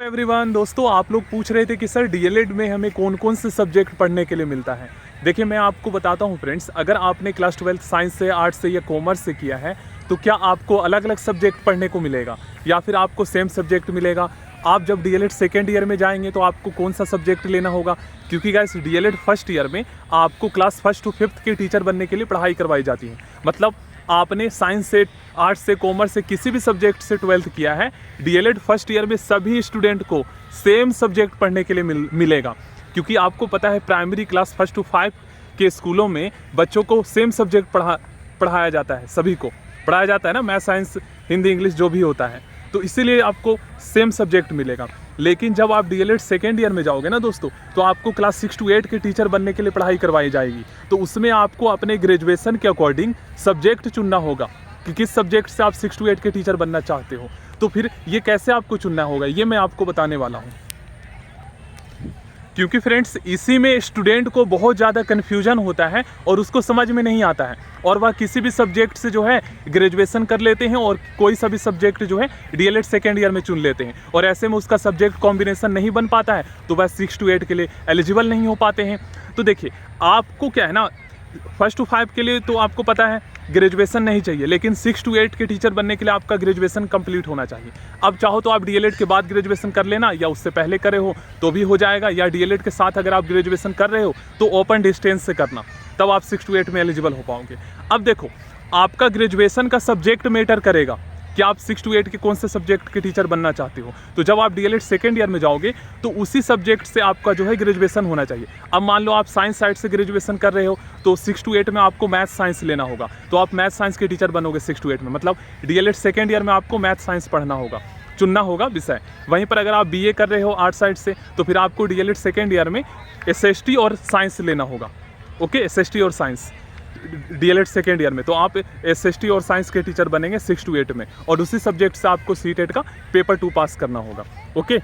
Everyone दोस्तों, आप लोग पूछ रहे थे कि सर डीएलएड में हमें कौन कौन से सब्जेक्ट पढ़ने के लिए मिलता है। देखिए, मैं आपको बताता हूँ फ्रेंड्स, अगर आपने क्लास 12 साइंस से, आर्ट्स से या कॉमर्स से किया है तो क्या आपको अलग अलग सब्जेक्ट पढ़ने को मिलेगा या फिर आपको सेम सब्जेक्ट मिलेगा। आप जब डीएलएड सेकेंड ईयर में जाएंगे तो आपको कौन सा सब्जेक्ट लेना होगा, क्योंकि गाइस डीएलएड फर्स्ट ईयर में आपको क्लास 1 to 5 के टीचर बनने के लिए पढ़ाई करवाई जाती है। मतलब आपने साइंस से, आर्ट्स से, कॉमर्स से, किसी भी सब्जेक्ट से 12th किया है, डीएलएड फर्स्ट ईयर में सभी स्टूडेंट को सेम सब्जेक्ट पढ़ने के लिए मिलेगा। क्योंकि आपको पता है प्राइमरी क्लास 1 to 5 के स्कूलों में बच्चों को सेम सब्जेक्ट पढ़ाया जाता है, सभी को पढ़ाया जाता है ना, मैथ, साइंस, हिंदी, इंग्लिश जो भी होता है, तो इसीलिए आपको सेम सब्जेक्ट मिलेगा। लेकिन जब आप डीएलएड सेकेंड ईयर में जाओगे ना दोस्तों, तो आपको क्लास 6 to 8 के टीचर बनने के लिए पढ़ाई करवाई जाएगी। तो उसमें आपको अपने ग्रेजुएशन के अकॉर्डिंग सब्जेक्ट चुनना होगा कि किस सब्जेक्ट से आप 6 to 8 के टीचर बनना चाहते हो। तो फिर ये कैसे आपको चुनना होगा, ये मैं आपको बताने वाला हूँ। क्योंकि फ्रेंड्स, इसी में स्टूडेंट को बहुत ज़्यादा कन्फ्यूजन होता है और उसको समझ में नहीं आता है, और वह किसी भी सब्जेक्ट से जो है ग्रेजुएशन कर लेते हैं और कोई सा भी सब्जेक्ट जो है डीएलएड सेकेंड ईयर में चुन लेते हैं, और ऐसे में उसका सब्जेक्ट कॉम्बिनेशन नहीं बन पाता है, तो वह 6 to 8 के लिए एलिजिबल नहीं हो पाते हैं। तो देखिए, आपको क्या है ना, 1 to 5 के लिए तो आपको पता है ग्रेजुएशन नहीं चाहिए, लेकिन 6 to 8 के टीचर बनने के लिए आपका ग्रेजुएशन कंप्लीट होना चाहिए। अब चाहो तो आप डीएलएड के बाद ग्रेजुएशन कर लेना, या उससे पहले करे हो तो भी हो जाएगा, या डीएलएड के साथ अगर आप ग्रेजुएशन कर रहे हो तो ओपन डिस्टेंस से करना, तब आप 6 to 8 में एलिजिबल हो पाओगे। अब देखो, आपका ग्रेजुएशन का सब्जेक्ट मैटर करेगा कि आप 6 to 8 के कौन से सब्जेक्ट के टीचर बनना चाहते हो। तो जब आप डीएलएड सेकेंड ईयर में जाओगे तो उसी सब्जेक्ट से आपका जो है ग्रेजुएशन होना चाहिए। अब मान लो आप साइंस साइड से ग्रेजुएशन कर रहे हो, तो 6 to 8 में आपको मैथ साइंस लेना होगा, तो आप मैथ साइंस के टीचर बनोगे 6 to 8 में। मतलब डीएलएड सेकेंड ईयर में आपको मैथ साइंस पढ़ना होगा, चुनना होगा विषय। वहीं पर अगर आप बीए कर रहे हो आर्ट साइड से, तो फिर आपको डीएलएड सेकेंड ईयर में एसएसटी और साइंस लेना होगा। ओके, एसएसटी और साइंस डीएलएड सेकेंड ईयर में, तो आप एसएसटी और साइंस के टीचर बनेंगे 6 to 8 में, और उसी सब्जेक्ट से आपको सीटेट का पेपर 2 पास करना होगा। ओके।